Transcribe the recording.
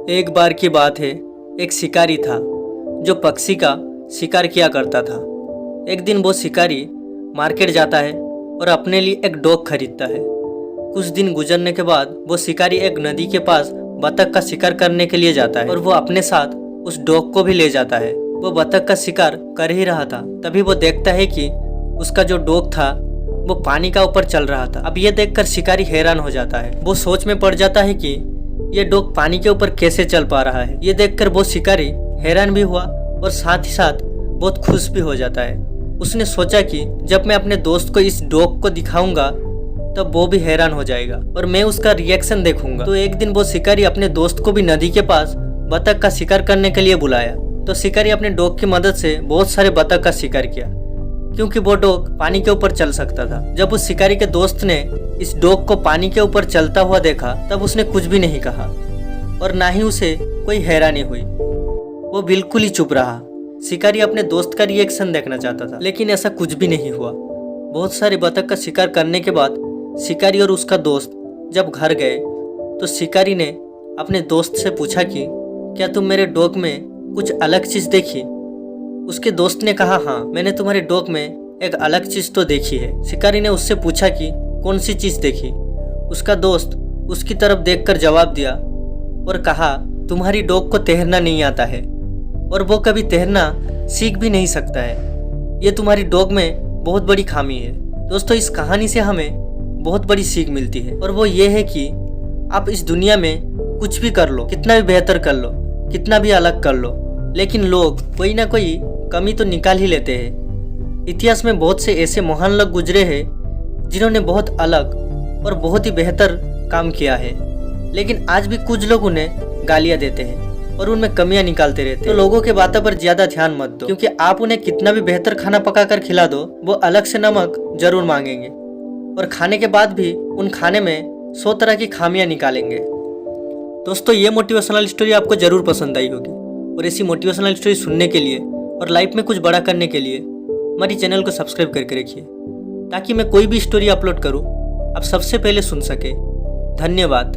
एक बार की बात है, एक शिकारी था जो पक्षी का शिकार किया करता था। एक दिन वो शिकारी मार्केट जाता है और अपने लिए एक डॉग खरीदता है। कुछ दिन गुजरने के बाद वो शिकारी एक नदी के पास बतख का शिकार करने के लिए जाता है और वो अपने साथ उस डॉग को भी ले जाता है। वो बतख का शिकार कर ही रहा था, तभी वो देखता है कि उसका जो डॉग था वो पानी का ऊपर चल रहा था। अब ये देखकर शिकारी हैरान हो जाता है। वो सोच में पड़ जाता है कि ये डॉग पानी के ऊपर कैसे चल पा रहा है। ये देखकर वो शिकारी हैरान भी हुआ और साथ ही साथ बहुत खुश भी हो जाता है। उसने सोचा कि जब मैं अपने दोस्त को इस डॉग को दिखाऊंगा तब वो भी हैरान हो जाएगा और मैं उसका रिएक्शन देखूंगा। तो एक दिन वो शिकारी अपने दोस्त को भी नदी के पास बतख का शिकार करने के लिए बुलाया। तो शिकारी अपने डॉग की मदद से बहुत सारे बतख का शिकार किया, क्योंकि वो डॉग पानी के ऊपर चल सकता था। जब उस शिकारी के दोस्त ने इस डॉग को पानी के ऊपर चलता हुआ देखा तब उसने कुछ भी नहीं कहा और ना ही उसे कोई हैरानी हुई। वो बिल्कुल ही चुप रहा। शिकारी अपने दोस्त का रिएक्शन देखना चाहता था, लेकिन ऐसा कुछ भी नहीं हुआ। बहुत सारे बतख का शिकार करने के बाद शिकारी और उसका दोस्त जब घर गए तो शिकारी ने अपने दोस्त से पूछा कि क्या तुम मेरे डॉग में कुछ अलग चीज देखी? उसके दोस्त ने कहा, हाँ, मैंने तुम्हारे डॉग में एक अलग चीज तो देखी है। शिकारी ने उससे पूछा कि कौन सी चीज देखी? उसका दोस्त उसकी तरफ देखकर जवाब दिया और कहा, तुम्हारी डॉग को तैरना नहीं आता है और वो कभी तैरना सीख भी नहीं सकता है। ये तुम्हारी डॉग में बहुत बड़ी खामी है। दोस्तों, इस कहानी से हमें बहुत बड़ी सीख मिलती है और वो ये है कि आप इस दुनिया में कुछ भी कर लो, कितना भी बेहतर कर लो, कितना भी अलग कर लो, लेकिन लोग कोई ना कोई कमी तो निकाल ही लेते हैं। इतिहास में बहुत से ऐसे महान लोग गुजरे हैं जिन्होंने बहुत अलग और बहुत ही बेहतर काम किया है, लेकिन आज भी कुछ लोग उन्हें गालियां देते हैं और उनमें कमियां निकालते रहते हैं। तो लोगों के बातों पर ज्यादा ध्यान मत दो, क्योंकि आप उन्हें कितना भी बेहतर खाना पकाकर खिला दो, वो अलग से नमक जरूर मांगेंगे और खाने के बाद भी उन खाने में 100 तरह की खामियां निकालेंगे। दोस्तों, ये मोटिवेशनल स्टोरी आपको जरूर पसंद आई होगी और ऐसी मोटिवेशनल स्टोरी सुनने के लिए और लाइफ में कुछ बड़ा करने के लिए हमारी चैनल को सब्सक्राइब करके रखिए, ताकि मैं कोई भी स्टोरी अपलोड करूं आप सबसे पहले सुन सके। धन्यवाद।